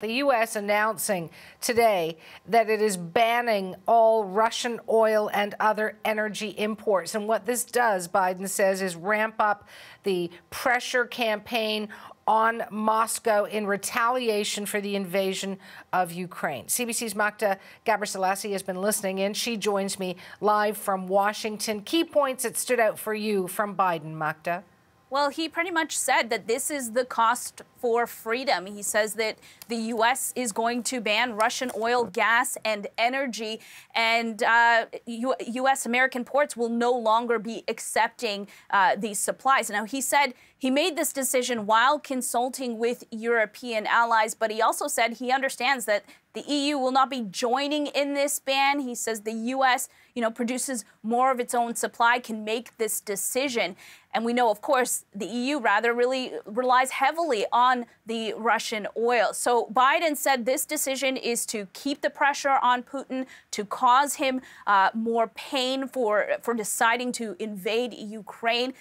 The U.S. announcing today that it is banning all Russian oil and other energy imports. And what this does, Biden says, is ramp up the pressure campaign on Moscow in retaliation for the invasion of Ukraine. CBC's Magda Gabriselassie has been listening in. She joins me live from Washington. Key points that stood out for you from Biden, Magda. Well, he pretty much said that this is the cost for freedom. He says that the U.S. is going to ban Russian oil, gas, and energy, and U.S. American ports will no longer be accepting these supplies. Now, he said he made this decision while consulting with European allies, but he also said he understands that the EU will not be joining in this ban. He says the U.S., produces more of its own supply, can make this decision. And we know, of course, the EU really relies heavily on the Russian oil. So Biden said this decision is to keep the pressure on Putin, to cause him more pain for deciding to invade Ukraine.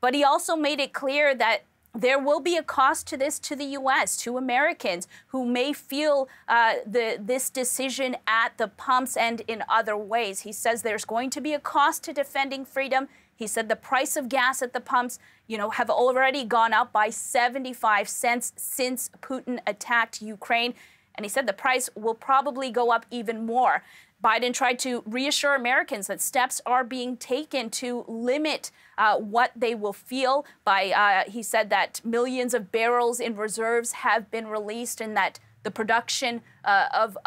But he also made it clear that there will be a cost to this to the U.S., to Americans who may feel this decision at the pumps and in other ways. He says there's going to be a cost to defending freedom. He said the price of gas at the pumps, have already gone up by 75 cents since Putin attacked Ukraine. And he said the price will probably go up even more. Biden tried to reassure Americans that steps are being taken to limit what they will feel by, he said that millions of barrels in reserves have been released and that the production of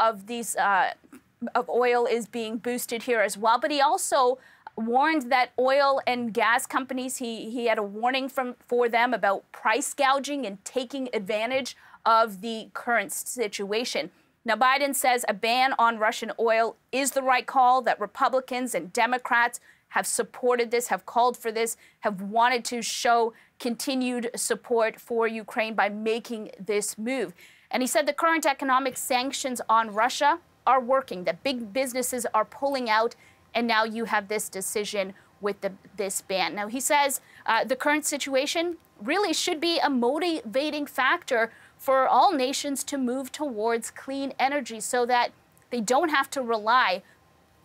oil is being boosted here as well. But he also warned that oil and gas companies, he had a warning for them about price gouging and taking advantage of the current situation. Now, Biden says a ban on Russian oil is the right call, that Republicans and Democrats have supported this, have called for this, have wanted to show continued support for Ukraine by making this move. And he said the current economic sanctions on Russia are working, that big businesses are pulling out, and now you have this decision with this ban. Now, he says the current situation really should be a motivating factor for all nations to move towards clean energy so that they don't have to rely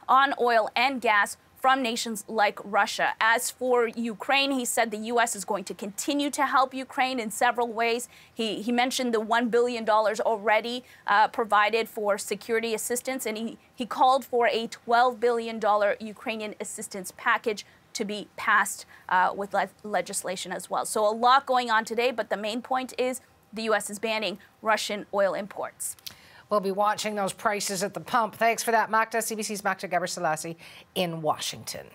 on oil and gas from nations like Russia. As for Ukraine, he said the U.S. is going to continue to help Ukraine in several ways. He mentioned the $1 billion already provided for security assistance, and he called for a $12 billion Ukrainian assistance package to be passed with legislation as well. So a lot going on today, but the main point is the U.S. is banning Russian oil imports. We'll be watching those prices at the pump. Thanks for that, Magda. CBC's Magda Gabriselassie in Washington.